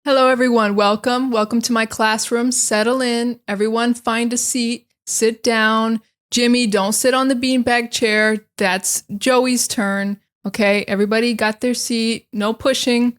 Hello, everyone. Welcome. Welcome to my classroom. Settle in. Everyone find a seat. Sit down. Jimmy, don't sit on the beanbag chair. That's Joey's turn. Okay, everybody got their seat. No pushing.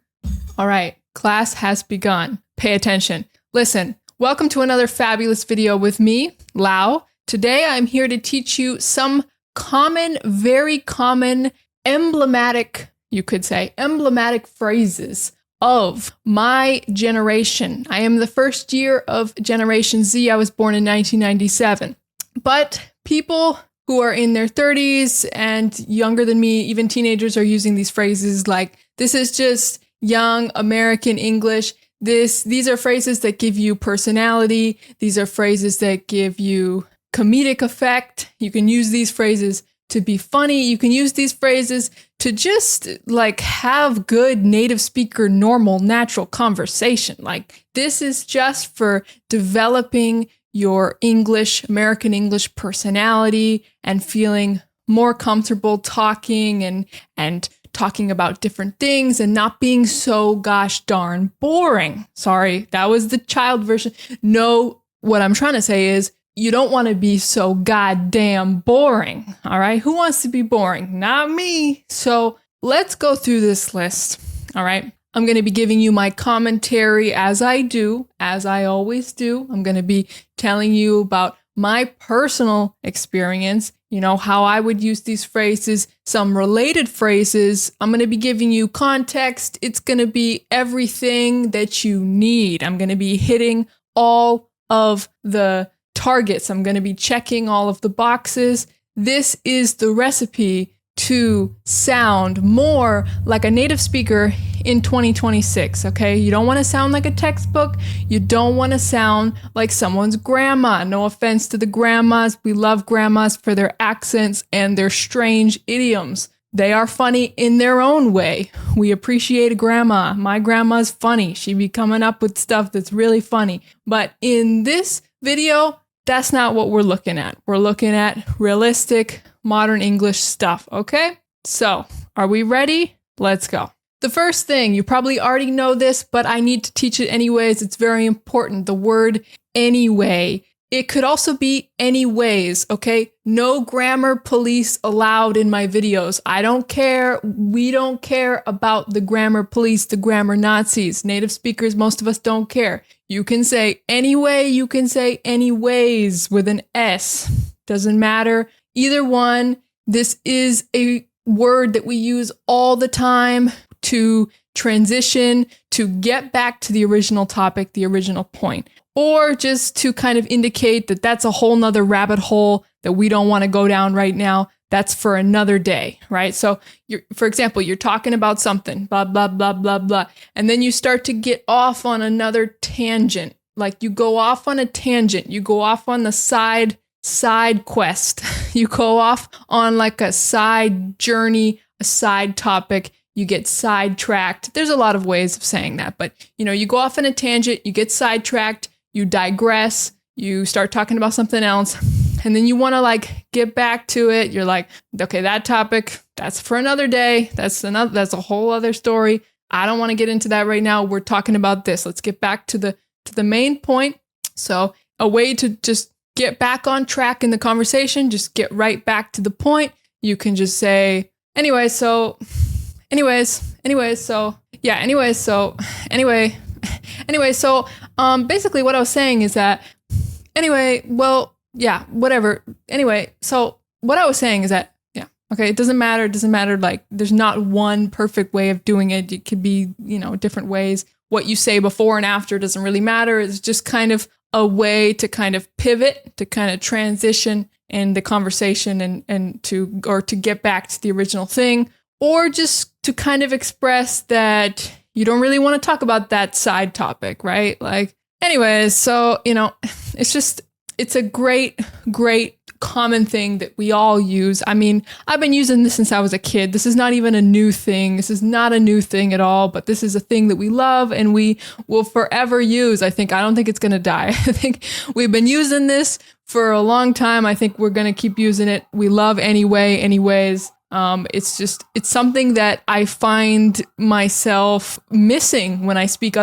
All right, class has begun. Pay attention. Listen, welcome to another fabulous video with me, Lau. Today, I'm here to teach you some common, very common, emblematic, you could say, emblematic phrases of my generation. I am the first year of Generation Z. I was born in 1997. But people who are in their 30s and younger than me, even teenagers, are using these phrases like, this is just young American English. These are phrases that give you personality. These are phrases that give you comedic effect. You can use these phrases to be funny. You can use these phrases to just like have good native speaker, normal, natural conversation. Like this is just for developing your English, American English personality and feeling more comfortable talking and talking about different things and not being so gosh darn boring. Sorry, that was the child version. No, what I'm trying to say is you don't want to be so goddamn boring, all right? Who wants to be boring? Not me. So let's go through this list, all right? I'm going to be giving you my commentary as I do, as I always do. I'm going to be telling you about my personal experience, you know, how I would use these phrases, some related phrases. I'm going to be giving you context. It's going to be everything that you need. I'm going to be hitting all of the targets. I'm going to be checking all of the boxes. This is the recipe to sound more like a native speaker in 2026, okay? You don't want to sound like a textbook. You don't want to sound like someone's grandma. No offense to the grandmas. We love grandmas for their accents and their strange idioms. They are funny in their own way. We appreciate a grandma. My grandma's funny. She be coming up with stuff that's really funny. But in this video, that's not what we're looking at. We're looking at realistic, modern English stuff, okay? So, are we ready? Let's go. The first thing, you probably already know this, but I need to teach it anyways. It's very important. The word anyway. It could also be anyways, okay? No grammar police allowed in my videos. I don't care. We don't care about the grammar police, the grammar Nazis. Native speakers, most of us don't care. You can say anyway, you can say anyways with an S. Doesn't matter. Either one. This is a word that we use all the time to transition, to get back to the original topic, the original point, or just to kind of indicate that that's a whole nother rabbit hole that we don't want to go down right now. That's for another day, right? So, for example, you're talking about something, blah, blah, blah, blah, blah, and then you start to get off on another tangent. Like you go off on a tangent, you go off on the side quest, you go off on like a side journey, a side topic. You get sidetracked. There's a lot of ways of saying that, but you know, you go off on a tangent, you get sidetracked, you digress, you start talking about something else, and then you want to like get back to it. You're like, okay, that topic, that's for another day. That's a whole other story. I don't want to get into that right now. We're talking about this. Let's get back to the main point. So a way to just get back on track in the conversation, just get right back to the point. You can just say, anyway, so basically what I was saying is that, anyway, well, yeah, whatever. Anyway, so what I was saying is that, yeah, okay, it doesn't matter. Like, there's not one perfect way of doing it. It could be, you know, different ways. What you say before and after doesn't really matter. It's just kind of a way to kind of pivot, to kind of transition in the conversation and to get back to the original thing. Or just to kind of express that you don't really want to talk about that side topic, right? Like, anyways, so, you know, it's a great common thing that we all use. I mean, I've been using this since I was a kid. This is not even a new thing. This is not a new thing at all, but this is a thing that we love and we will forever use. I don't think it's going to die. I think we've been using this for a long time. I think we're going to keep using it. We love anyways. It's something that I find myself missing when I speak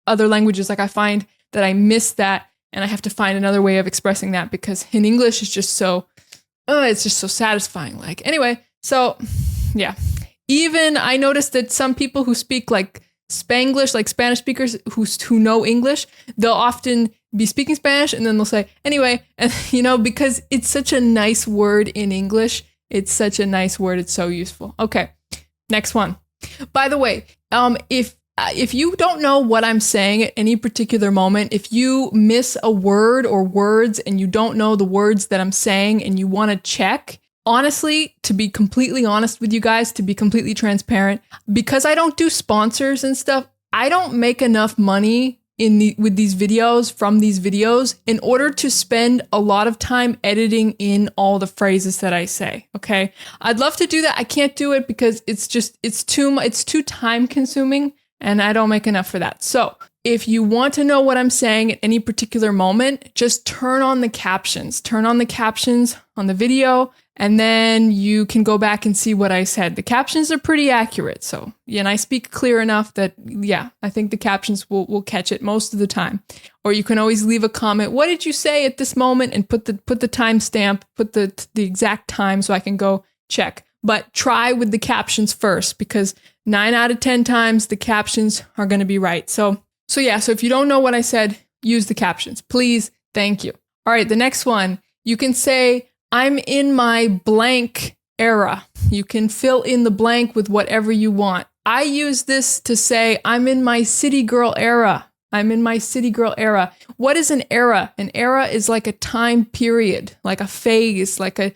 other languages, like I find that I miss that and I have to find another way of expressing that because in English it's just so satisfying. Like, anyway, so yeah. Even I noticed that some people who speak like Spanglish, like Spanish speakers who know English, they'll often be speaking Spanish and then they'll say, anyway, and because it's such a nice word in English. It's such a nice word. It's so useful. Okay, next one. By the way, if you don't know what I'm saying at any particular moment, if you miss a word or words and you don't know the words that I'm saying and you want to check, honestly, to be completely honest with you guys, to be completely transparent, because I don't do sponsors and stuff, I don't make enough money with these videos from these videos in order to spend a lot of time editing in all the phrases that I say. Okay. I'd love to do that. I can't do it because it's too time consuming and I don't make enough for that. So if you want to know what I'm saying at any particular moment, just turn on the captions. Turn on the captions on the video, and then you can go back and see what I said. The captions are pretty accurate. So, and I speak clear enough that, yeah, I think the captions will catch it most of the time. Or you can always leave a comment. What did you say at this moment? And put the timestamp, put the exact time so I can go check. But try with the captions first, because 9 out of 10 times the captions are going to be right. So if you don't know what I said, use the captions. Please. Thank you. All right. The next one, you can say, I'm in my blank era. You can fill in the blank with whatever you want. I use this to say, I'm in my city girl era. I'm in my city girl era. What is an era? An era is like a time period, like a phase, like a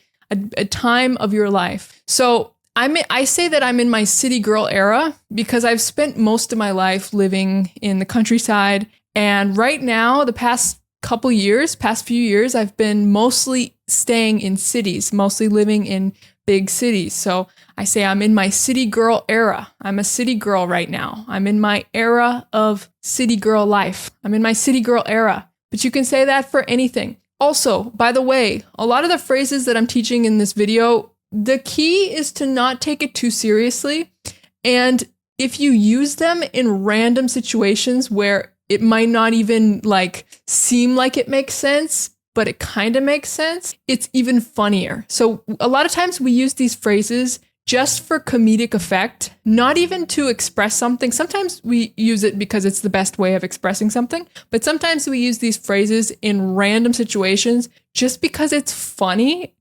time of your life. So I say that I'm in my city girl era because I've spent most of my life living in the countryside. And right now, the past few years, I've been mostly staying in cities, mostly living in big cities. So I say I'm in my city girl era. I'm a city girl right now. I'm in my era of city girl life. I'm in my city girl era. But you can say that for anything. Also, by the way, a lot of the phrases that I'm teaching in this video, the key is to not take it too seriously. And if you use them in random situations where it might not even seem like it makes sense, but it kind of makes sense, it's even funnier. So a lot of times we use these phrases just for comedic effect, not even to express something. Sometimes we use it because it's the best way of expressing something, but sometimes we use these phrases in random situations just because it's funny,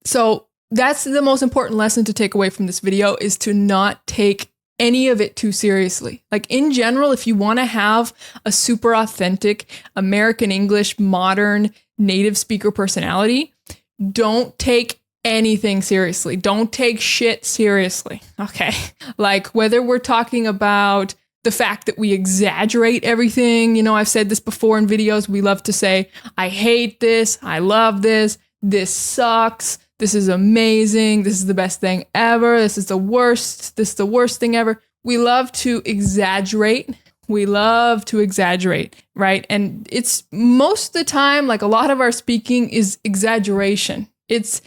So that's the most important lesson to take away from this video, is to not take any of it too seriously. Like, in general, if you want to have a super authentic American English, modern, native speaker personality, don't take anything seriously. Don't take shit seriously. Okay. Like, whether we're talking about the fact that we exaggerate everything, I've said this before in videos. We love to say, I hate this. I love this. This sucks. This is amazing. This is the best thing ever. This is the worst. This is the worst thing ever. We love to exaggerate. Right? And it's most of the time, like, a lot of our speaking is exaggeration. It's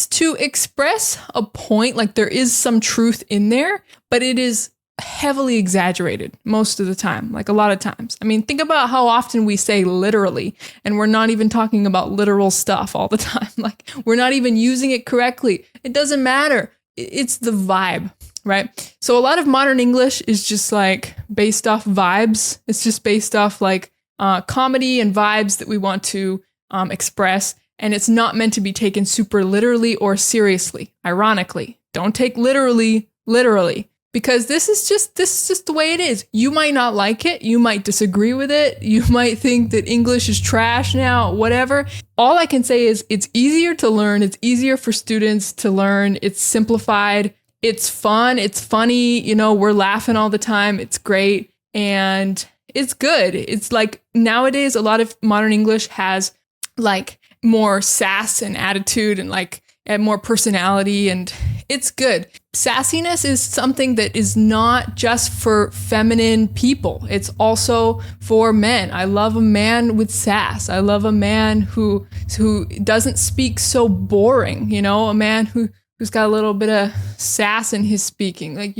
to express a point, like there is some truth in there, but it is heavily exaggerated most of the time, like a lot of times. I mean, think about how often we say literally, and we're not even talking about literal stuff all the time. Like, we're not even using it correctly. It doesn't matter. It's the vibe, right? So a lot of modern English is just like based off vibes. It's just based off like comedy and vibes that we want to express. And it's not meant to be taken super literally or seriously. Ironically, don't take literally, because this is just the way it is. You might not like it. You might disagree with it. You might think that English is trash now, whatever. All I can say is it's easier to learn. It's easier for students to learn. It's simplified. It's fun. It's funny. We're laughing all the time. It's great. And it's good. It's like nowadays, a lot of modern English has like more sass and attitude and more personality, and it's good. Sassiness is something that is not just for feminine people. It's also for men. I love a man with sass. I love a man who doesn't speak so boring, a man who's got a little bit of sass in his speaking.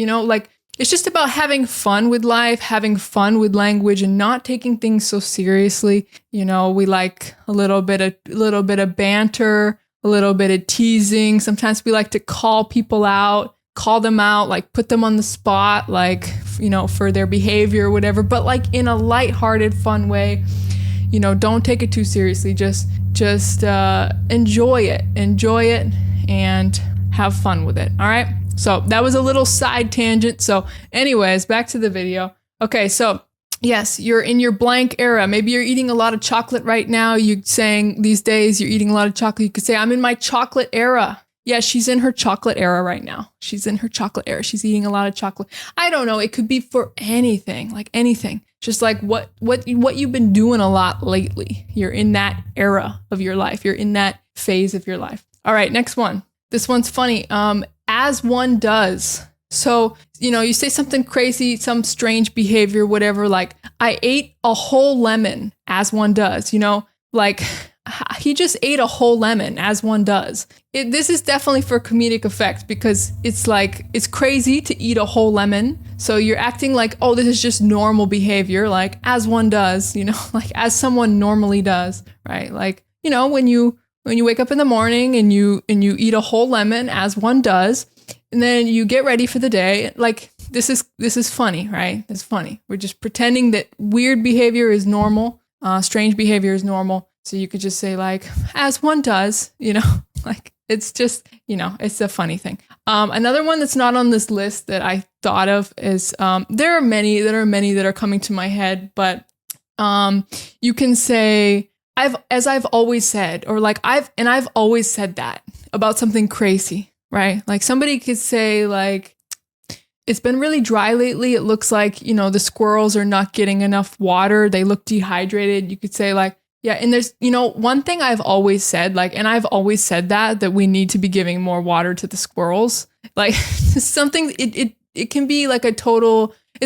it's just about having fun with life, having fun with language, and not taking things so seriously. You know, we like a little bit of banter, a little bit of teasing. Sometimes we like to call people out, call them out, like put them on the spot, like, you know, for their behavior or whatever, but like in a lighthearted, fun way. You know, don't take it too seriously. Just enjoy it, and have fun with it. All right. So that was a little side tangent. So anyways, back to the video. Okay. So yes, you're in your blank era. Maybe you're eating a lot of chocolate right now. You're saying these days you're eating a lot of chocolate. You could say, I'm in my chocolate era. Yeah, she's in her chocolate era right now. She's in her chocolate era. She's eating a lot of chocolate. I don't know. It could be for anything, like anything. Just like what you've been doing a lot lately. You're in that era of your life. You're in that phase of your life. All right, next one. This one's funny. As one does. So, you know, you say something crazy, some strange behavior, whatever, like, I ate a whole lemon, as one does, you know, like, he just ate a whole lemon, as one does. This is definitely for comedic effect, because it's like, it's crazy to eat a whole lemon. So you're acting like, oh, this is just normal behavior, like, as one does, you know, like, as someone normally does, right? Like, you know, when you wake up in the morning and you eat a whole lemon, as one does, and then you get ready for the day, like, this is funny, right? It's funny. We're just pretending that weird behavior is normal, strange behavior is normal. So you could just say, like, as one does, you know, like, it's just, you know, it's a funny thing. Another one that's not on this list that I thought of is, there are many that are coming to my head, but you can say, I've always said, or like, I've always said that about something crazy, right? Like, somebody could say, like, it's been really dry lately. It looks like, you know, the squirrels are not getting enough water. They look dehydrated. You could say, like, yeah, and there's, you know, one thing I've always said, like, and I've always said that we need to be giving more water to the squirrels. Like, something, it can be like it's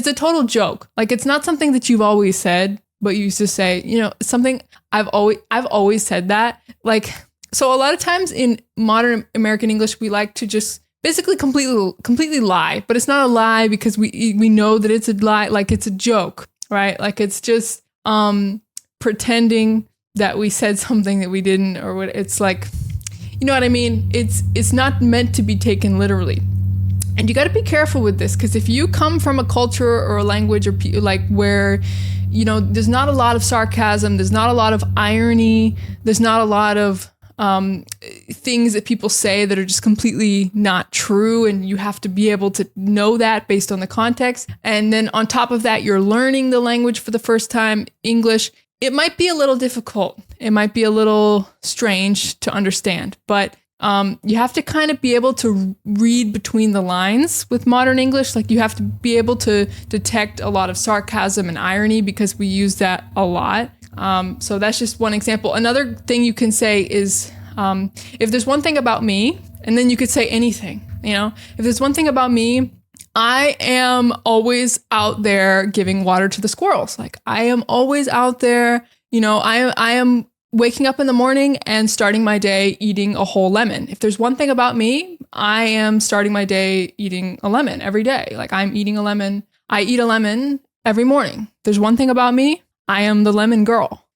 a total joke. Like, it's not something that you've always said, but you used to say, you know, something I've always said that. Like, so a lot of times in modern American English, we like to just basically completely lie, but it's not a lie because we know that it's a lie, like, it's a joke, right? Like, it's just pretending that we said something that we didn't, or what. It's like, you know what I mean? It's not meant to be taken literally. And you got to be careful with this, because if you come from a culture or a language or like where, you know, there's not a lot of sarcasm, there's not a lot of irony, there's not a lot of things that people say that are just completely not true, and you have to be able to know that based on the context. And then on top of that, you're learning the language for the first time, English. It might be a little difficult. It might be a little strange to understand, but you have to kind of be able to read between the lines with modern English. Like, you have to be able to detect a lot of sarcasm and irony, because we use that a lot. So that's just one example. Another thing you can say is, if there's one thing about me, and then you could say anything, you know, if there's one thing about me, I am always out there giving water to the squirrels. Like, I am always out there, you know, I am waking up in the morning and starting my day eating a whole lemon. If there's one thing about me, I am starting my day eating a lemon every day. Like, I'm eating a lemon. I eat a lemon every morning. There's one thing about me, I am the lemon girl.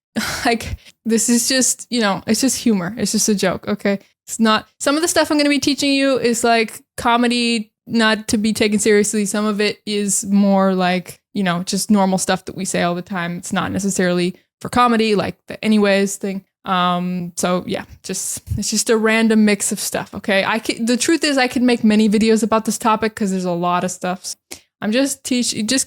Like, this is just, you know, it's just humor. It's just a joke. Okay. It's not, some of the stuff I'm going to be teaching you is like comedy, not to be taken seriously. Some of it is more like, you know, just normal stuff that we say all the time. It's not necessarily for comedy, like the anyways thing. So yeah, it's just a random mix of stuff. Okay. The truth is I could make many videos about this topic, because there's a lot of stuff. I'm just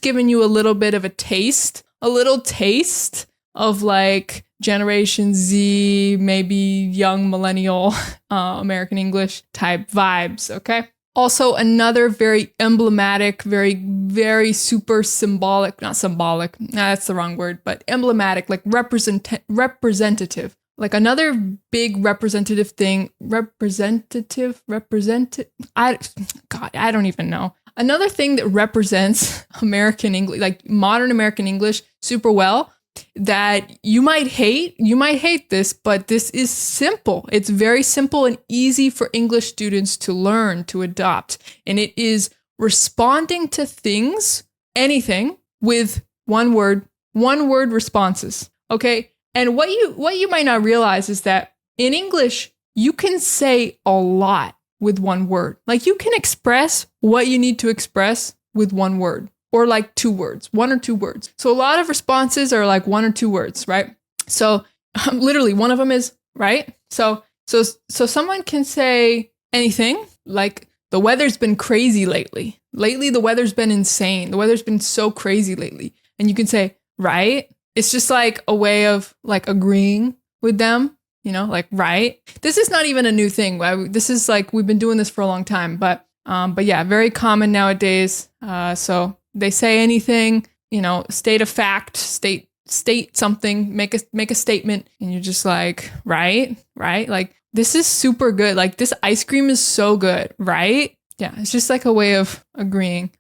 giving you a little bit of a little taste of like Generation Z, maybe young millennial American English type vibes. Okay. Also, another very emblematic, very, very super symbolic, not symbolic, that's the wrong word, but emblematic, like representative. Like, another big representative thing, I don't even know. Another thing that represents American English, like modern American English super well, that you might hate this, but this is simple. It's very simple and easy for English students to learn, to adopt. And it is responding to things, anything, with one word responses. Okay. And what you might not realize is that in English, you can say a lot with one word. Like you can express what you need to express with one word, or like 2 words, 1 or 2 words. So a lot of responses are like 1 or 2 words, right? So literally one of them is right. So someone can say anything like, the weather's been crazy lately. Lately, the weather's been insane. The weather's been so crazy lately. And you can say, right? It's just like a way of like agreeing with them, you know, like, right? This is not even a new thing. This is like, we've been doing this for a long time, but yeah, very common nowadays. So they say anything, you know, state a fact, state something, make a statement, and you're just like, right? Like, this is super good. Like, this ice cream is so good, right? Yeah, it's just like a way of agreeing.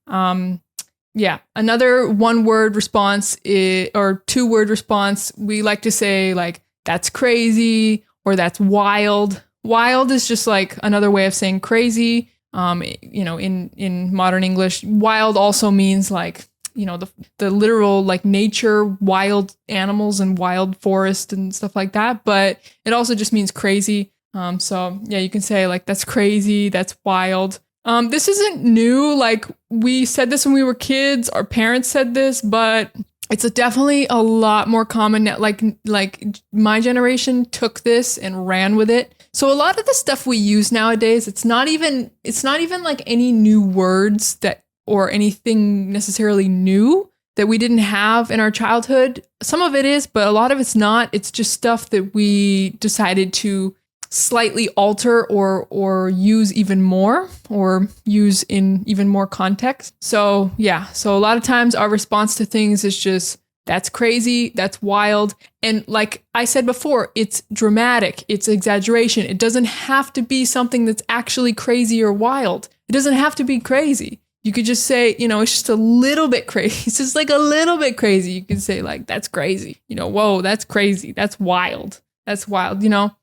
Yeah, another 1-word response or 2-word response, we like to say like, that's crazy, or that's wild. Wild is just like another way of saying crazy. You know, in modern English, wild also means like, you know, the literal like nature, wild animals and wild forest and stuff like that. But it also just means crazy. So yeah, you can say like, that's crazy, that's wild. This isn't new. Like, we said this when we were kids, our parents said this, but it's definitely a lot more common now. Like my generation took this and ran with it. So a lot of the stuff we use nowadays, it's not even like any new words that, or anything necessarily new that we didn't have in our childhood. Some of it is, but a lot of it's not. It's just stuff that we decided to slightly alter or use even more, or use in even more context. So yeah, so a lot of times our response to things is just, that's crazy, that's wild. And like I said before, it's dramatic, it's exaggeration. It doesn't have to be something that's actually crazy or wild. It doesn't have to be crazy. You could just say, you know, it's just a little bit crazy. It's just like a little bit crazy. You could say like, that's crazy. You know, whoa, that's crazy. That's wild. That's wild, you know?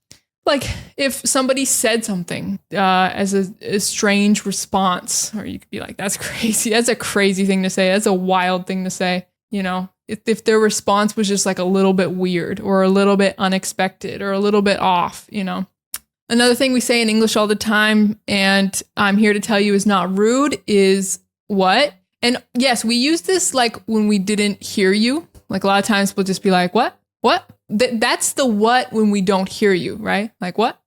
Like if somebody said something as a strange response, or you could be like, that's crazy. That's a crazy thing to say. That's a wild thing to say. You know, if their response was just like a little bit weird, or a little bit unexpected, or a little bit off, you know. Another thing we say in English all the time, and I'm here to tell you is not rude, is what? And yes, we use this like when we didn't hear you. Like a lot of times we'll just be like, what? What? That's the what when we don't hear you, right? Like what?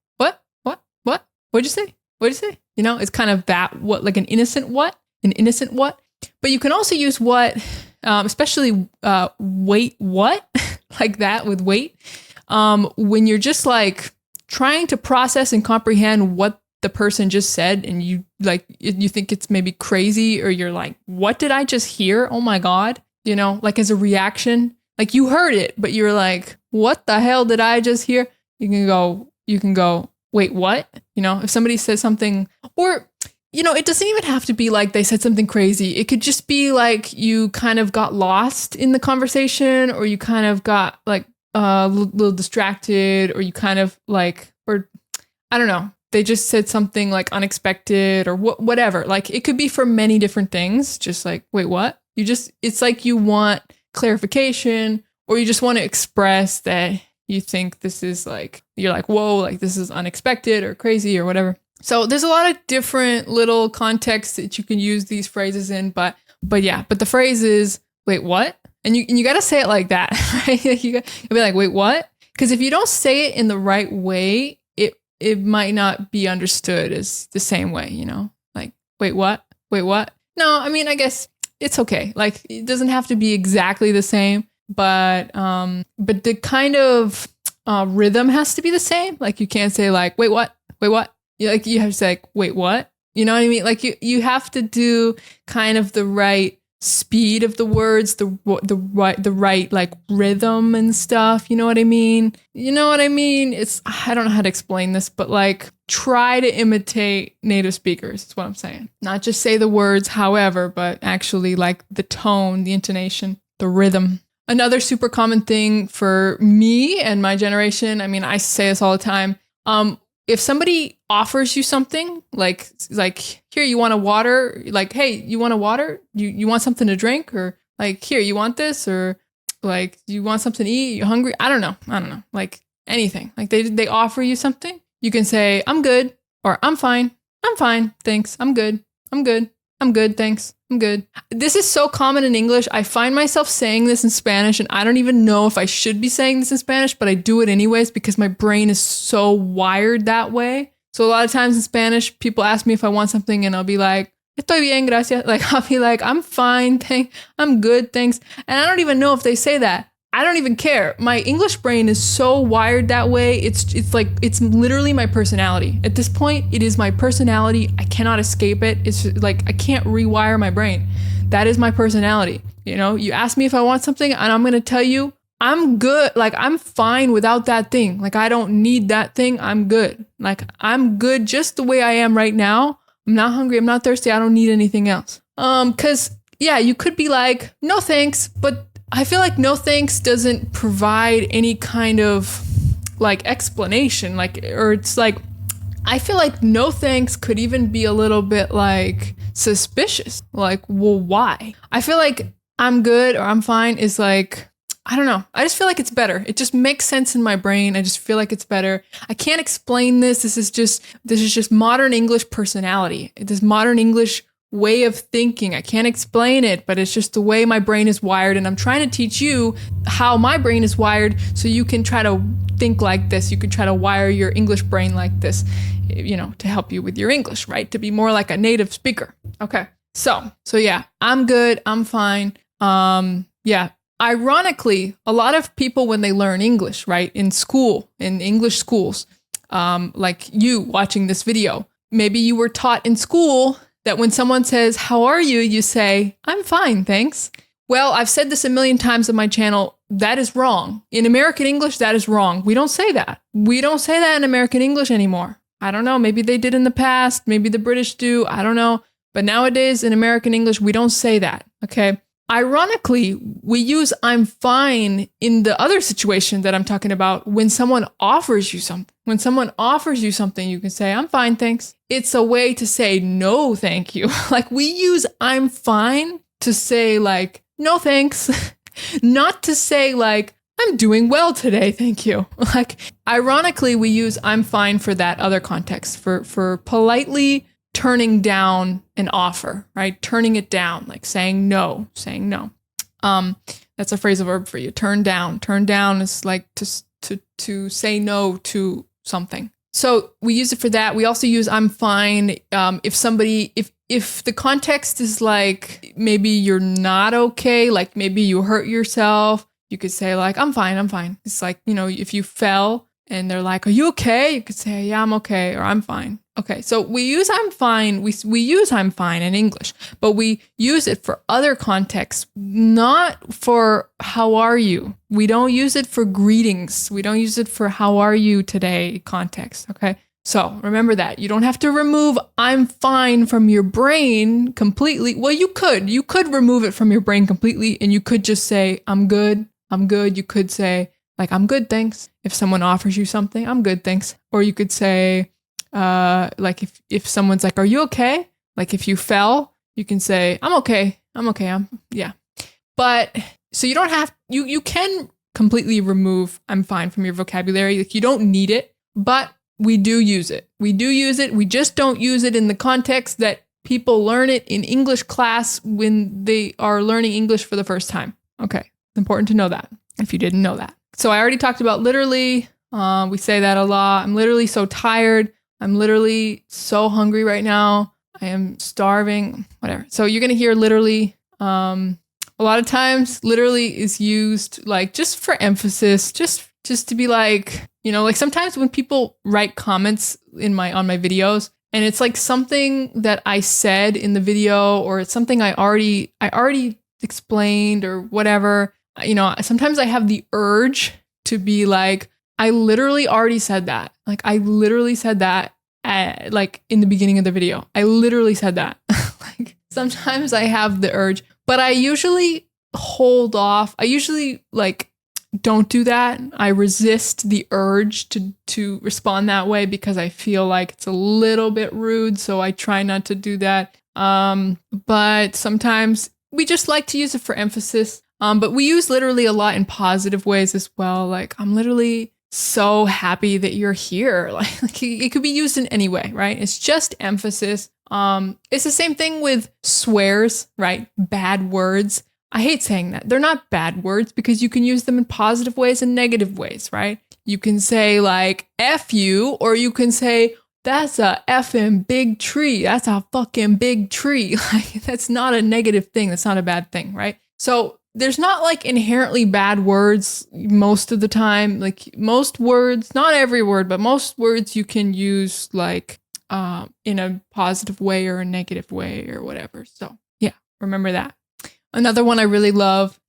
What'd you say? What'd you say? You know, it's kind of that what, like an innocent what? But you can also use what, especially wait, what? Like that with wait. When you're just like trying to process and comprehend what the person just said, and you think it's maybe crazy, or you're like, what did I just hear? Oh my God. You know, like as a reaction. Like you heard it, but you're like, what the hell did I just hear? You can go, wait, what? You know, if somebody says something, or, you know, it doesn't even have to be like they said something crazy. It could just be like you kind of got lost in the conversation, or you kind of got like a little distracted, or you kind of like, or I don't know. They just said something like unexpected, or whatever. Like it could be for many different things. Just like, wait, what? It's like you want clarification, or you just want to express that you think this is like, you're like, whoa, like this is unexpected or crazy or whatever. So there's a lot of different little contexts that you can use these phrases in, but the phrase is, wait, what? And you got to say it like that, right? You'll be like, wait, what? Because if you don't say it in the right way, it might not be understood as the same way, you know? Like, wait, what? Wait, what? No, I mean, I guess it's okay. Like, it doesn't have to be exactly the same, but the kind of rhythm has to be the same. Like, you can't say like, wait, what? Wait, what? You have to say like, wait, what? You know what I mean? Like, you have to do kind of the right speed of the words, the right like rhythm and stuff. You know what I mean? I don't know how to explain this, but like try to imitate native speakers. That's what I'm saying. Not just say the words, however, but actually like the tone, the intonation, the rhythm. Another super common thing for me and my generation, I mean, I say this all the time. if somebody offers you something like here, you want a water, like, hey, you want a water? You want something to drink, or like, here, you want this, or like, you want something to eat? You hungry? I don't know. Like anything. Like they offer you something, you can say, I'm good, or I'm fine. I'm fine. Thanks. I'm good. I'm good. I'm good. Thanks. I'm good. This is so common in English. I find myself saying this in Spanish, and I don't even know if I should be saying this in Spanish, but I do it anyways because my brain is so wired that way. So a lot of times in Spanish, people ask me if I want something, and I'll be like, estoy bien, gracias. Like, I'll be like, I'm fine. I'm good. Thanks. And I don't even know if they say that. I don't even care. My English brain is so wired that way. It's like, it's literally my personality. At this point, it is my personality. I cannot escape it. It's like, I can't rewire my brain. That is my personality. You know, you ask me if I want something, and I'm going to tell you, I'm good. Like, I'm fine without that thing. Like, I don't need that thing. I'm good. Like, I'm good just the way I am right now. I'm not hungry. I'm not thirsty. I don't need anything else. Cause yeah, you could be like, no thanks, but I feel like no thanks doesn't provide any kind of like explanation, like, or it's like, I feel like no thanks could even be a little bit like suspicious. Like, well, why? I feel like I'm good or I'm fine is like, I don't know. I just feel like it's better. It just makes sense in my brain. I just feel like it's better. I can't explain this. This is just modern English personality. This modern English way of thinking. I can't explain it, but it's just the way my brain is wired. And I'm trying to teach you how my brain is wired so you can try to think like this. You can try to wire your English brain like this, you know, to help you with your English, right? To be more like a native speaker. Okay. So yeah, I'm good. I'm fine. Yeah. Ironically, a lot of people, when they learn English, right, in school, in English schools, like you watching this video, maybe you were taught in school that when someone says, how are you? You say, I'm fine, thanks. Well, I've said this a million times on my channel. That is wrong. In American English, that is wrong. We don't say that. We don't say that in American English anymore. I don't know. Maybe they did in the past. Maybe the British do. I don't know. But nowadays in American English, we don't say that. Okay. Ironically, we use I'm fine in the other situation that I'm talking about when someone offers you something. When someone offers you something, you can say, I'm fine, thanks. It's a way to say no, thank you. Like, we use I'm fine to say like, no, thanks. Not to say like, I'm doing well today, thank you. Like, ironically, we use I'm fine for that other context, for politely turning down an offer, right? Turning it down, like saying no. That's a phrasal verb for you. Turn down. Turn down is like to say no to something. So we use it for that. We also use I'm fine if the context is like, maybe you're not okay, like maybe you hurt yourself, you could say like, I'm fine. It's like, you know, if you fell and they're like, are you okay? You could say, yeah, I'm okay, or I'm fine. Okay, so we use I'm fine. We use I'm fine in English, but we use it for other contexts, not for how are you. We don't use it for greetings. We don't use it for how are you today context, okay? So remember that. You don't have to remove I'm fine from your brain completely. Well, you could. You could remove it from your brain completely, and you could just say, I'm good. You could say, like, I'm good, thanks. If someone offers you something, I'm good, thanks. Or you could say, like if someone's like, are you okay? Like if you fell, you can say, I'm okay. Yeah. But so you don't have, you can completely remove I'm fine from your vocabulary. Like, you don't need it, but we do use it. We just don't use it in the context that people learn it in English class when they are learning English for the first time. Okay. It's important to know that if you didn't know that. So I already talked about literally. We say that a lot. I'm literally so tired. I'm literally so hungry right now. I am starving, whatever. So you're going to hear literally. A lot of times literally is used like just for emphasis, just to be like, you know, like sometimes when people write comments on my videos and it's like something that I said in the video, or it's something I already explained or whatever, you know, sometimes I have the urge to be like, I literally already said that. Like, I literally said that like in the beginning of the video. I literally said that. Like, sometimes I have the urge, but I usually hold off. I usually like, don't do that. I resist the urge to respond that way because I feel like it's a little bit rude. So I try not to do that. But sometimes we just like to use it for emphasis. But we use literally a lot in positive ways as well. Like, I'm literally so happy that you're here. Like it could be used in any way, right? It's just emphasis. It's the same thing with swears, right? Bad words. I hate saying that. They're not bad words because you can use them in positive ways and negative ways, right? You can say like F you, or you can say, that's a effing big tree. That's a fucking big tree. Like, that's not a negative thing. That's not a bad thing, right? So there's not like inherently bad words most of the time. Like most words, not every word, but most words you can use like in a positive way or a negative way or whatever. So yeah, remember that. Another one I really love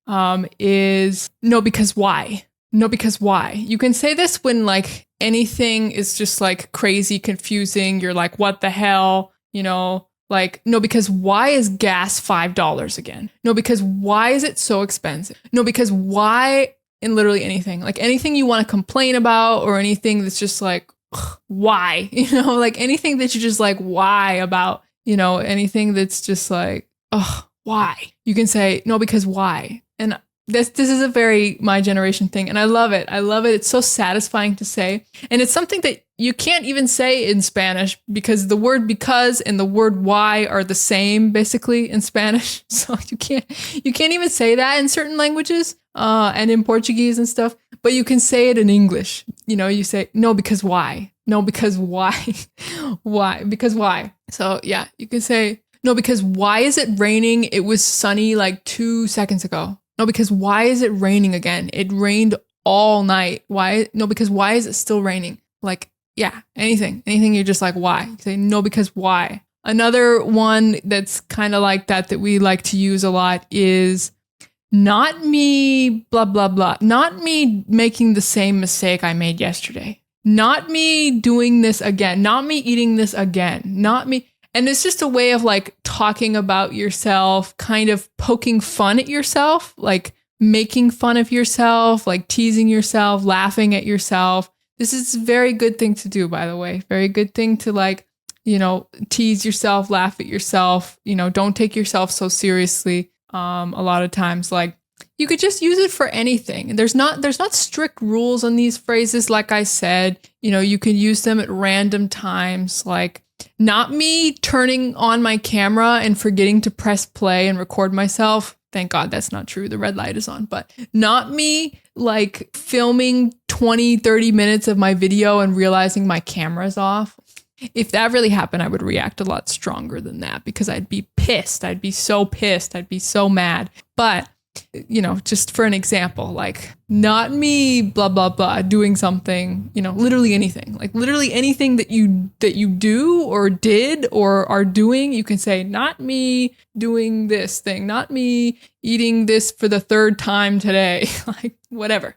is no, because why? No, because why? You can say this when like anything is just like crazy, confusing. You're like, what the hell? You know, like, no, because why is gas $5 again? No, because why is it so expensive? No, because why, in literally anything, like anything you want to complain about or anything that's just like, ugh, why? You know, like anything that you just like, why about, you know, anything that's just like, ugh, why? You can say, no, because why? And this is a very my generation thing. And I love it. I love it. It's so satisfying to say. And it's something that you can't even say in Spanish because the word because and the word why are the same basically in Spanish. So you can't even say that in certain languages and in Portuguese and stuff, but you can say it in English. You know, you say, no, because why? No, because why? Why? Because why? So yeah, you can say, no, because why is it raining? It was sunny like 2 seconds ago. No, because why is it raining again? It rained all night. Why? No, because why is it still raining? Like, yeah, anything you're just like, why? You say, no, because why? Another one that's kind of like that we like to use a lot is not me, blah, blah, blah. Not me making the same mistake I made yesterday. Not me doing this again. Not me eating this again. Not me. And it's just a way of like talking about yourself, kind of poking fun at yourself, like making fun of yourself, like teasing yourself, laughing at yourself. This is a very good thing to do, by the way. Very good thing to like, you know, tease yourself, laugh at yourself, you know, don't take yourself so seriously. A lot of times, like you could just use it for anything. There's not strict rules on these phrases. Like I said, you know, you can use them at random times, like not me turning on my camera and forgetting to press play and record myself. Thank God that's not true. The red light is on, but not me like filming 20-30 minutes of my video and realizing my camera's off. If that really happened, I would react a lot stronger than that because I'd be pissed. I'd be so pissed. I'd be so mad. But, you know, just for an example, like not me, blah, blah, blah, doing something, you know, literally anything, like literally anything that you do or did or are doing, you can say, not me doing this thing, not me eating this for the third time today, like whatever.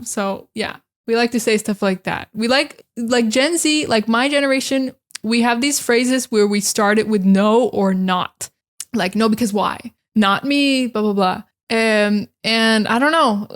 So yeah, we like to say stuff like that. We like Gen Z, like my generation, we have these phrases where we start it with no or not, like no, because why? Not me, blah, blah, blah. And I don't know.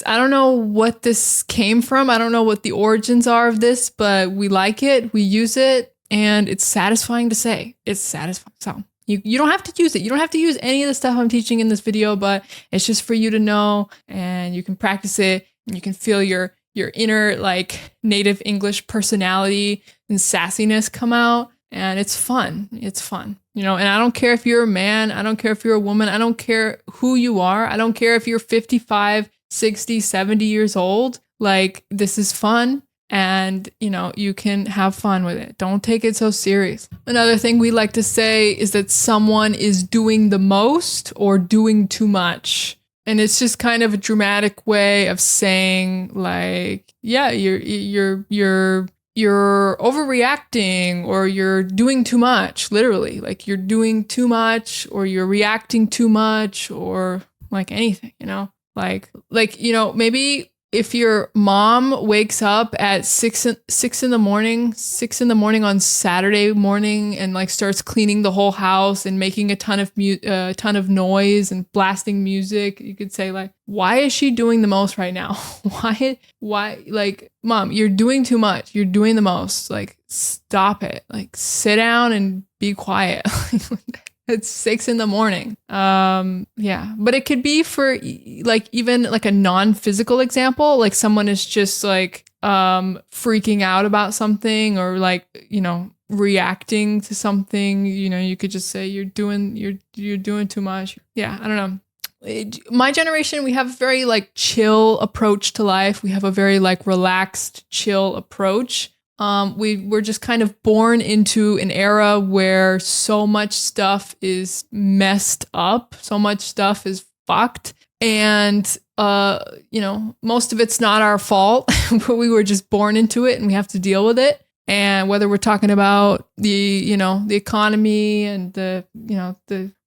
I don't know what this came from. I don't know what the origins are of this, but we like it. We use it and it's satisfying to say. It's satisfying. So you don't have to use it. You don't have to use any of the stuff I'm teaching in this video, but it's just for you to know and you can practice it and you can feel your inner like native English personality and sassiness come out. And it's fun. It's fun, you know, and I don't care if you're a man. I don't care if you're a woman. I don't care who you are. I don't care if you're 55, 60, 70 years old. Like, this is fun. And, you know, you can have fun with it. Don't take it so serious. Another thing we like to say is that someone is doing the most or doing too much. And it's just kind of a dramatic way of saying like, yeah, you're overreacting or you're doing too much, literally. Like you're doing too much or you're reacting too much or like anything, you know, like, you know, maybe if your mom wakes up at six in the morning, 6 in the morning on Saturday morning, and like starts cleaning the whole house and making a ton of noise and blasting music, you could say like, why is she doing the most right now? Why, like, mom, you're doing too much. You're doing the most. Like, stop it. Like, sit down and be quiet. It's 6 in the morning. Yeah, but it could be for like even like a non-physical example, like someone is just like freaking out about something, or like, you know, reacting to something. You know, you could just say you're doing too much. Yeah, I don't know. My generation, we have a very like chill approach to life. We have a very like relaxed, chill approach. We were just kind of born into an era where so much stuff is messed up, so much stuff is fucked, and you know, most of it's not our fault, but we were just born into it and we have to deal with it. And whether we're talking about the economy and the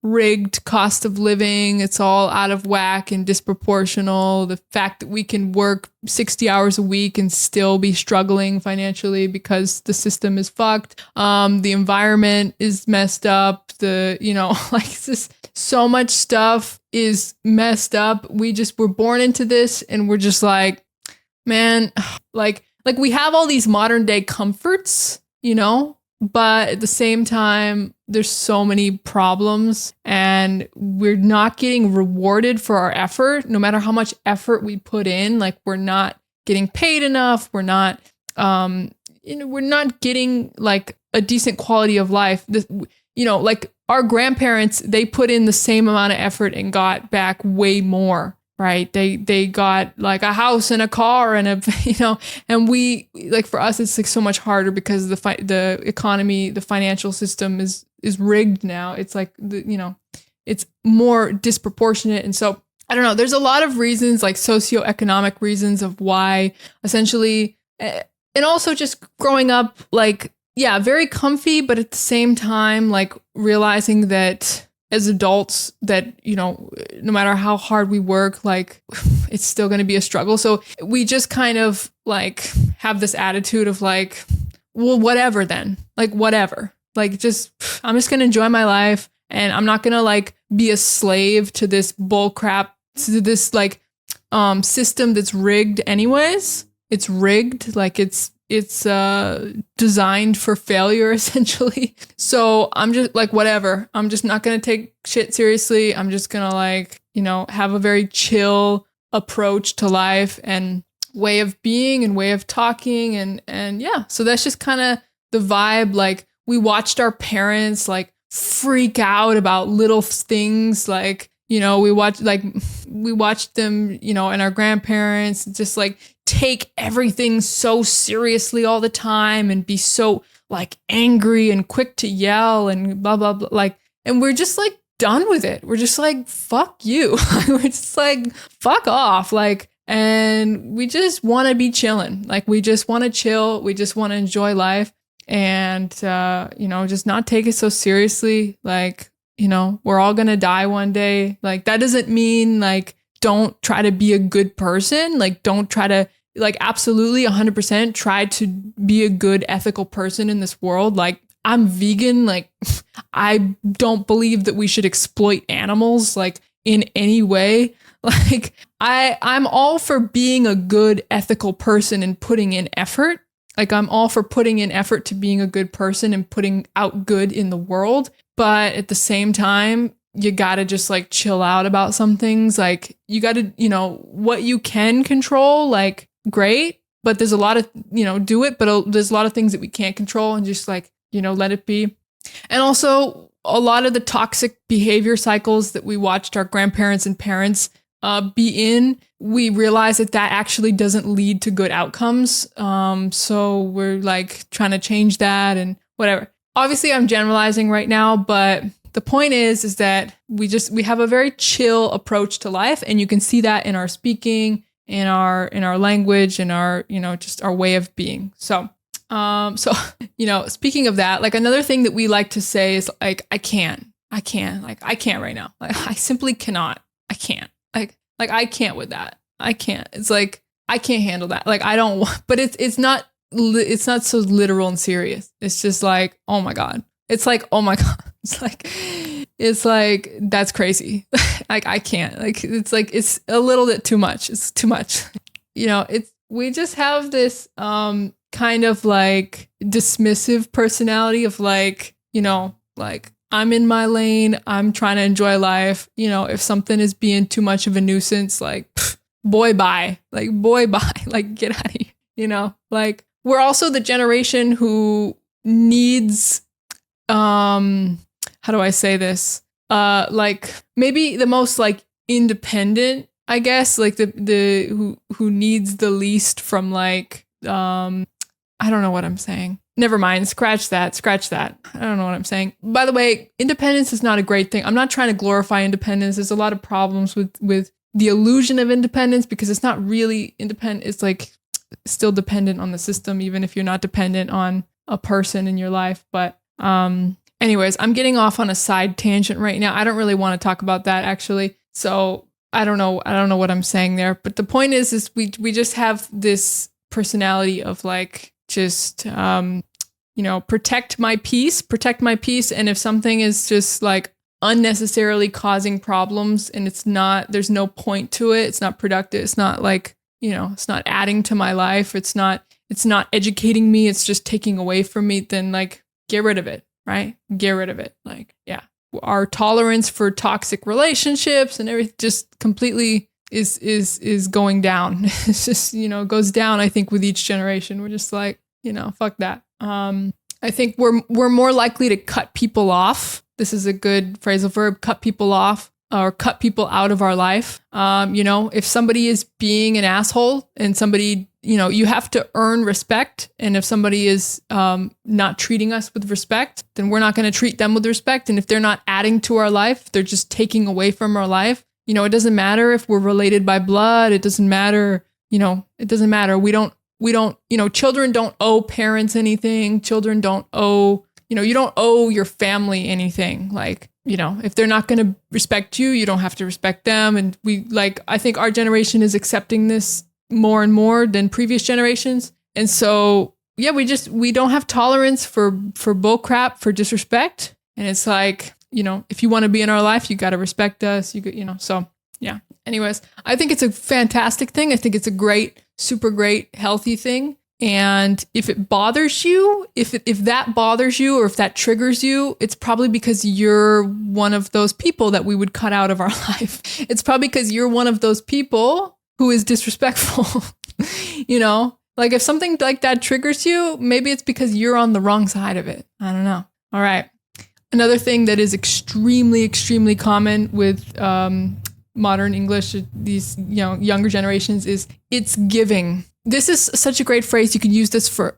rigged cost of living, it's all out of whack and disproportional. The fact that we can work 60 hours a week and still be struggling financially because the system is fucked. The environment is messed up. Like it's just so much stuff is messed up. We just were born into this and we're just like, man, like we have all these modern day comforts, you know, but at the same time, there's so many problems and we're not getting rewarded for our effort. No matter how much effort we put in, like we're not getting paid enough. We're not, we're not getting like a decent quality of life. Like our grandparents, they put in the same amount of effort and got back way more. Right. They got like a house and a car and and we like, for us, it's like so much harder because the economy, the financial system is rigged now. It's like, it's more disproportionate. And so I don't know, there's a lot of reasons, like socioeconomic reasons of why essentially, and also just growing up, like, yeah, very comfy, but at the same time, like realizing that as adults that, no matter how hard we work, like it's still going to be a struggle. So we just kind of like have this attitude of like, well, whatever then, like, whatever, like, I'm just going to enjoy my life and I'm not going to like be a slave to this bull crap, to this like, system that's rigged anyways. It's rigged. Like it's designed for failure essentially. So I'm just like, whatever. I'm just not going to take shit seriously. I'm just going to like, have a very chill approach to life and way of being and way of talking. And yeah, so that's just kind of the vibe. Like we watched our parents like freak out about little things. Like, we watched them, and our grandparents just like take everything so seriously all the time and be so like angry and quick to yell and blah, blah, blah. Like, and we're just like done with it. We're just like, fuck you. We're just like, fuck off. Like, and we just want to be chilling. Like, we just want to chill. We just want to enjoy life and, just not take it so seriously. Like, we're all going to die one day. Like, that doesn't mean like, don't try to be a good person. Like, don't try to like, absolutely 100% try to be a good ethical person in this world. Like, I'm vegan. Like, I don't believe that we should exploit animals like in any way. Like, I'm all for being a good ethical person and putting in effort. Like, I'm all for putting in effort to being a good person and putting out good in the world. But at the same time, you got to just like chill out about some things. Like you got to, what you can control, like great, but there's a lot of, do it, but there's a lot of things that we can't control and just like, let it be. And also a lot of the toxic behavior cycles that we watched our grandparents and parents be in, we realize that actually doesn't lead to good outcomes. So we're like trying to change that and whatever. Obviously I'm generalizing right now, but the point is that we have a very chill approach to life, and you can see that in our speaking, in our language, in our, just our way of being. So, speaking of that, like another thing that we like to say is like, I can't right now. Like I simply cannot. I can't. Like I can't with that. I can't. It's like, I can't handle that. Like, I don't want, but it's not so literal and serious. It's just like, oh my God. It's like, oh my God. It's like, that's crazy. Like, I can't, like, it's a little bit too much. It's too much. We just have this, kind of like dismissive personality of like, like, I'm in my lane. I'm trying to enjoy life. If something is being too much of a nuisance, like, boy, bye. Like, boy, bye. Like, get out of here. Like, we're also the generation who needs, how do I say this? Like, maybe the most like independent, I guess, like the who needs the least from like, I don't know what I'm saying. Never mind. Scratch that. I don't know what I'm saying. By the way, independence is not a great thing. I'm not trying to glorify independence. There's a lot of problems with the illusion of independence because it's not really independent. It's like still dependent on the system, even if you're not dependent on a person in your life. But anyways, I'm getting off on a side tangent right now. I don't really want to talk about that actually. So I don't know what I'm saying there. But the point is we just have this personality of like, just protect my peace. And if something is just like unnecessarily causing problems and there's no point to it, it's not productive, it's not like, it's not adding to my life, it's not educating me, it's just taking away from me, then like get rid of it, right? Get rid of it. Like, yeah, our tolerance for toxic relationships and everything just completely is going down. It's just, goes down, I think, with each generation. We're just like, fuck that. I think we're more likely to cut people off. This is a good phrasal verb, cut people off or cut people out of our life. If somebody is being an asshole and somebody, you have to earn respect. And if somebody is not treating us with respect, then we're not going to treat them with respect. And if they're not adding to our life, they're just taking away from our life. It doesn't matter if we're related by blood. It doesn't matter. It doesn't matter. We don't, children don't owe parents anything. Children don't owe, you don't owe your family anything. Like, if they're not going to respect you, you don't have to respect them. And I think our generation is accepting this more and more than previous generations. And so, yeah, we don't have tolerance for bull crap, for disrespect. And it's like, if you want to be in our life, you got to respect us. So yeah. Anyways, I think it's a fantastic thing. I think it's a great, super great, healthy thing. And if it bothers you, if that bothers you or if that triggers you, it's probably because you're one of those people that we would cut out of our life. It's probably because you're one of those people who is disrespectful. Like if something like that triggers you, maybe it's because you're on the wrong side of it. I don't know. All right. Another thing that is extremely, extremely common with modern English, these younger generations, is it's giving. This is such a great phrase. You can use this for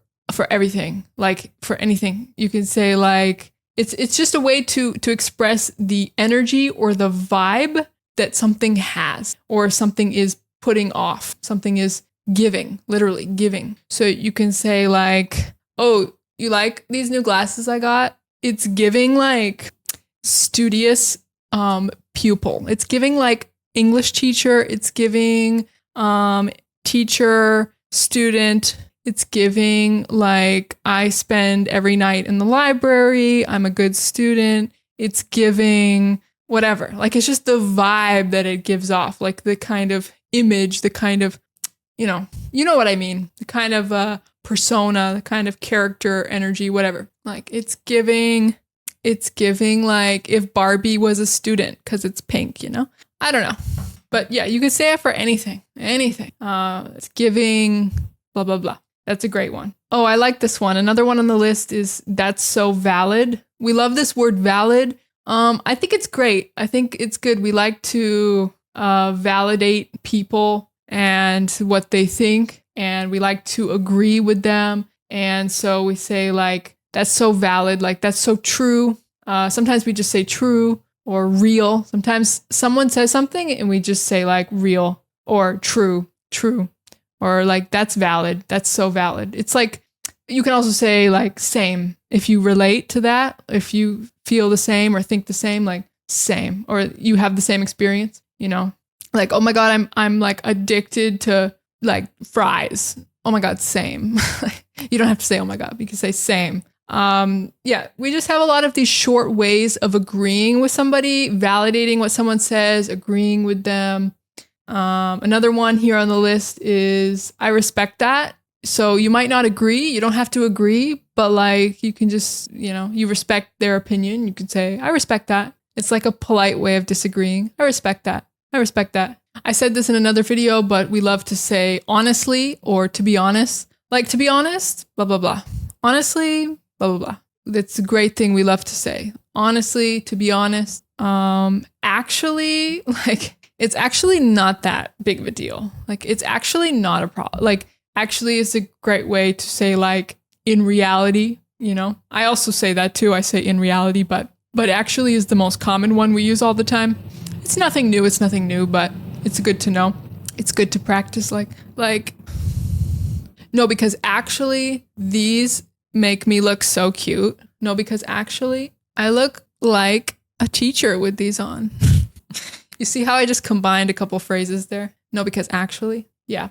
everything, like for anything. You can say like it's just a way to express the energy or the vibe that something has or something is putting off. Something is giving, literally giving. So you can say like, "Oh, you like these new glasses I got?" It's giving like studious pupil. It's giving like English teacher. It's giving teacher, student. It's giving like I spend every night in the library. I'm a good student. It's giving whatever. Like it's just the vibe that it gives off, like the kind of image, the kind of, you know what I mean? The kind of persona, the kind of character, energy, whatever. Like it's giving like if Barbie was a student because it's pink, I don't know. But yeah, you could say it for anything. It's giving blah, blah, blah. That's a great one. Oh, I like this one. Another one on the list is that's so valid. We love this word valid. I think it's great. I think it's good. We like to validate people and what they think, and we like to agree with them. And so we say like, that's so valid, like that's so true. Sometimes we just say true or real. Sometimes someone says something and we just say like real or true, or like that's valid, that's so valid. It's like, you can also say like same if you relate to that, if you feel the same or think the same, like same, or you have the same experience, like, oh my God, I'm like addicted to like fries. Oh my God, same. You don't have to say, oh my God, you can say same. Yeah, we just have a lot of these short ways of agreeing with somebody, validating what someone says, agreeing with them. Another one here on the list is I respect that. So you might not agree. You don't have to agree, but like you can just, you respect their opinion. You can say, I respect that. It's like a polite way of disagreeing. I respect that. I respect that. I said this in another video, but we love to say honestly or to be honest. Like to be honest, blah, blah, blah. Honestly, blah, blah, blah. That's a great thing we love to say. Honestly, to be honest. Actually, like it's actually not that big of a deal. Like it's actually not a problem. Like actually is a great way to say like in reality, I also say that too. I say in reality, but actually is the most common one we use all the time. It's nothing new, but it's good to know. It's good to practice no, because actually these make me look so cute. No, because actually I look like a teacher with these on. You see how I just combined a couple phrases there? No, because actually, yeah.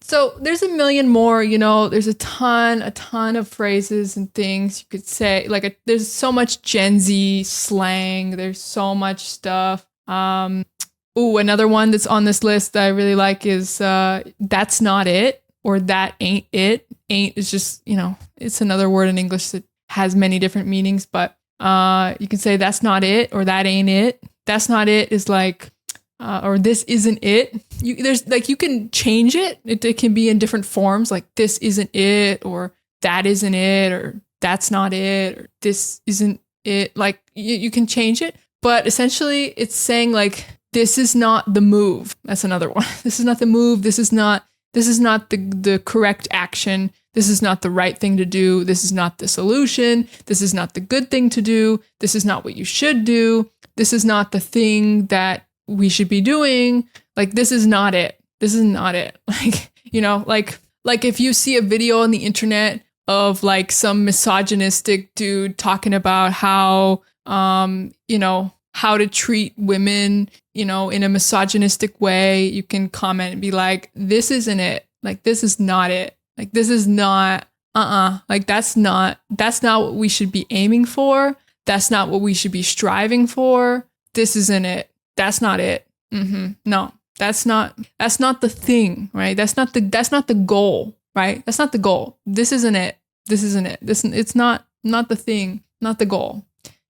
So there's a million more, there's a ton of phrases and things you could say. There's so much Gen Z slang. There's so much stuff. Another one that's on this list that I really like is, that's not it, or that ain't it. Ain't is just, it's another word in English that has many different meanings, but, you can say that's not it, or that ain't it. That's not it is like, or this isn't it. You can change it. It can be in different forms, like this isn't it, or that isn't it, or that's not it, or this isn't it. Like you can change it, but essentially it's saying like, this is not the move. That's another one. This is not the move. This is not the correct action. This is not the right thing to do. This is not the solution. This is not the good thing to do. This is not what you should do. This is not the thing that we should be doing. Like, this is not it. This is not it. Like if you see a video on the internet of like some misogynistic dude talking about how, how to treat women, in a misogynistic way, you can comment and be like, this isn't it. Like, this is not it. Like, this is not, like, that's not what we should be aiming for. That's not what we should be striving for. This isn't it. That's not it. No, that's not the thing, right? That's not the goal, right? That's not the goal. This isn't it. This isn't it. It's not the thing, not the goal.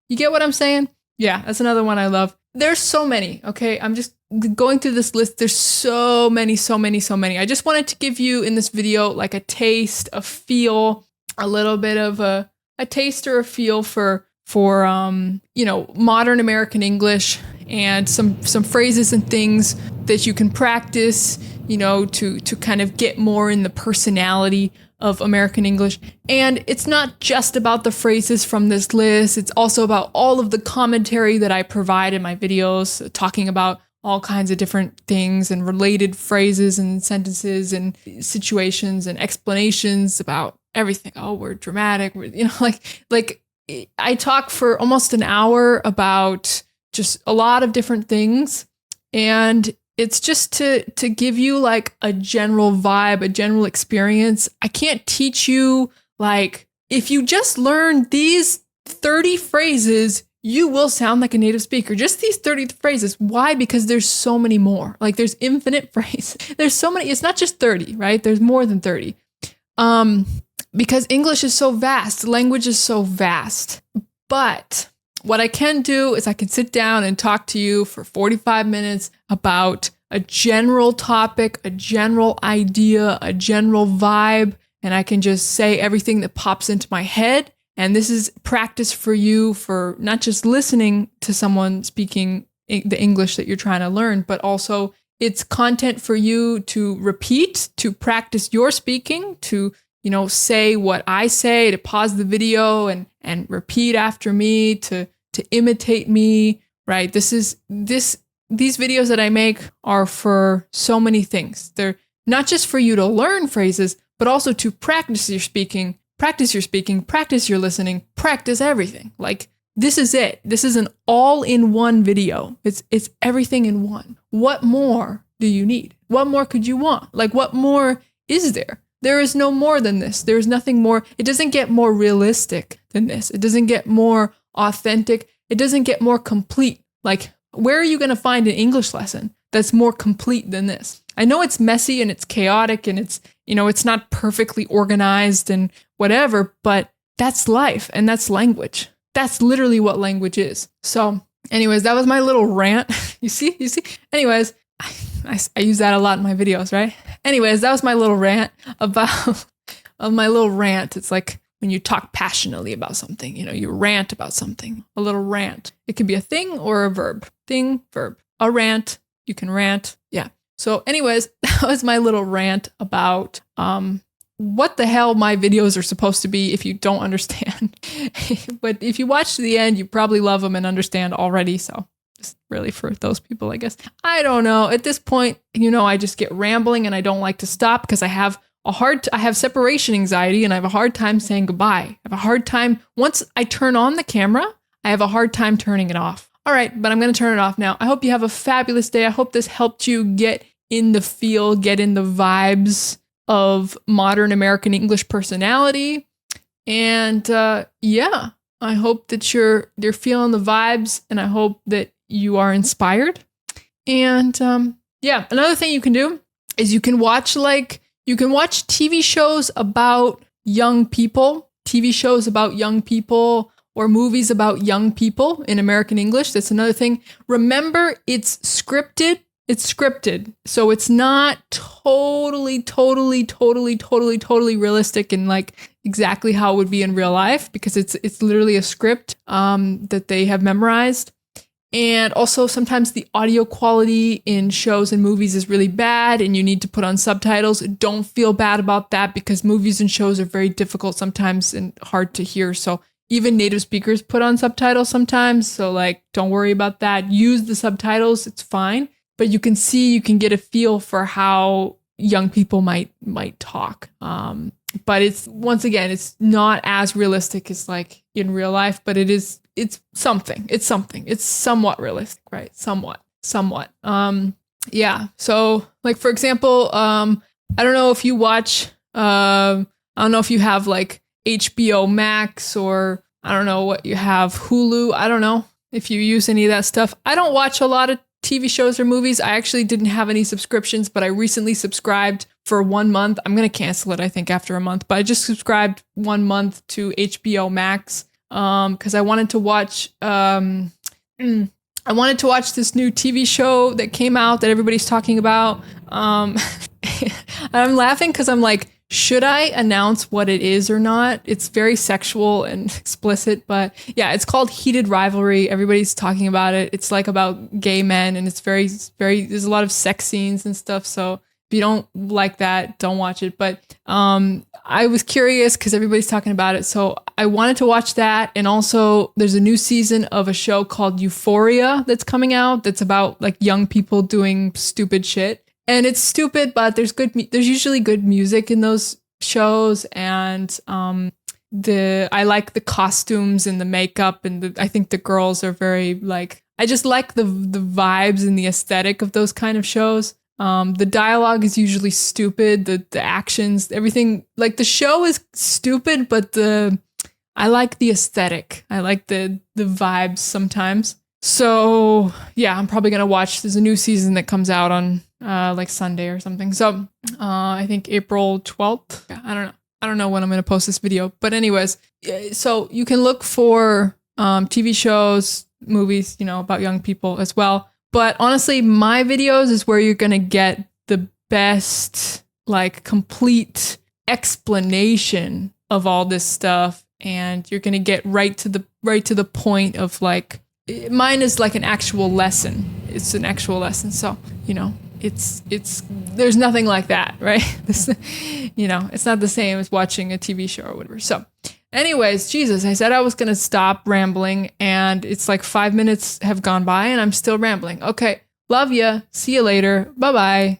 You get what I'm saying? Yeah, that's another one I love. There's so many, okay? I'm just going through this list. There's so many. I just wanted to give you in this video like a taste, a feel, a little bit of a taste or a feel for modern American English, and some phrases and things that you can practice, to kind of get more in the personality of American English. And it's not just about the phrases from this list. It's also about all of the commentary that I provide in my videos, talking about all kinds of different things and related phrases and sentences and situations and explanations about everything. Oh, we're dramatic. Like I talk for almost an hour about just a lot of different things. And it's just to give you like a general vibe, a general experience. I can't teach you, like, if you just learn these 30 phrases, you will sound like a native speaker. Just these 30 phrases. Why? Because there's so many more. Like, there's infinite phrases. There's so many. It's not just 30, right? There's more than 30. Because English is so vast. Language is so vast. But what I can do is I can sit down and talk to you for 45 minutes about a general topic, a general idea, a general vibe, and I can just say everything that pops into my head. And this is practice for you for not just listening to someone speaking the English that you're trying to learn, but also it's content for you to repeat, to practice your speaking, to say what I say, to pause the video and repeat after me, to imitate me, right? These videos that I make are for so many things. They're not just for you to learn phrases, but also to practice your speaking, practice your listening, practice everything. Like, this is it. This is an all-in-one video. It's everything in one. What more do you need? What more could you want? Like, what more is there? There is no more than this. There is nothing more. It doesn't get more realistic than this. It doesn't get more authentic. It doesn't get more complete. Like, where are you going to find an English lesson that's more complete than this? I know it's messy and it's chaotic and it's, it's not perfectly organized and whatever, but that's life and that's language. That's literally what language is. So anyways, that was my little rant. You see? Anyways, I use that a lot in my videos, right? Anyways, that was my little rant It's like when you talk passionately about something, you rant about something, a little rant. It could be a thing or a verb. Thing, verb. A rant, you can rant. Yeah. So anyways, that was my little rant about what the hell my videos are supposed to be if you don't understand. But if you watch to the end, you probably love them and understand already. So just really for those people, I guess. I don't know. At this point, I just get rambling and I don't like to stop because I have separation anxiety and I have a hard time saying goodbye. I have a hard time. Once I turn on the camera, I have a hard time turning it off. All right, but I'm going to turn it off now. I hope you have a fabulous day. I hope this helped you get in the feel, get in the vibes of modern American English personality. And yeah, I hope that you're you're the vibes and I hope that you are inspired. And yeah, another thing you can do is you can watch TV shows about young people, or movies about young people in American English. That's another thing. Remember, it's scripted. So it's not totally realistic and like exactly how it would be in real life because it's literally a script that they have memorized. And also sometimes the audio quality in shows and movies is really bad and you need to put on subtitles. Don't feel bad about that because movies and shows are very difficult sometimes and hard to hear. So even native speakers put on subtitles sometimes. So like, don't worry about that. Use the subtitles. It's fine. But you can get a feel for how young people might talk. But it's not as realistic as like in real life, but it's something. It's somewhat realistic, right? Somewhat. Yeah. So like, for example, I don't know if you watch, I don't know if you have like HBO Max or I don't know what you have, Hulu. I don't know if you use any of that stuff. I don't watch a lot of TV shows or movies. I actually didn't have any subscriptions, but I recently subscribed for 1 month. I'm going to cancel it, I think, after a month, but I just subscribed 1 month to HBO Max because I wanted to watch this new TV show that came out that everybody's talking about. I'm laughing because I'm like, should I announce what it is or not? It's very sexual and explicit, but yeah, it's called Heated Rivalry. Everybody's talking about it. It's like about gay men and it's very, there's a lot of sex scenes and stuff. So if you don't like that, don't watch it. But I was curious because everybody's talking about it. So I wanted to watch that. And also there's a new season of a show called Euphoria that's coming out. That's about like young people doing stupid shit. And it's stupid, but there's usually good music in those shows, and I like the costumes and the makeup, and I think the girls are very like, I just like the vibes and the aesthetic of those kind of shows. The dialogue is usually stupid, the actions, everything, like the show is stupid, but I like the aesthetic. I like the vibes sometimes. So yeah, I'm probably gonna watch. There's a new season that comes out on like Sunday or something. So I think April 12th. Yeah, I don't know when I'm gonna post this video. But anyways, so you can look for TV shows, movies, about young people as well. But honestly, my videos is where you're gonna get the best, like, complete explanation of all this stuff, and you're gonna get right to the point of like. Mine is like an actual lesson. It's an actual lesson. So, it's there's nothing like that, right? It's not the same as watching a TV show or whatever. So anyways, Jesus, I said I was going to stop rambling and it's like 5 minutes have gone by and I'm still rambling. Okay. Love ya. See you later. Bye-bye.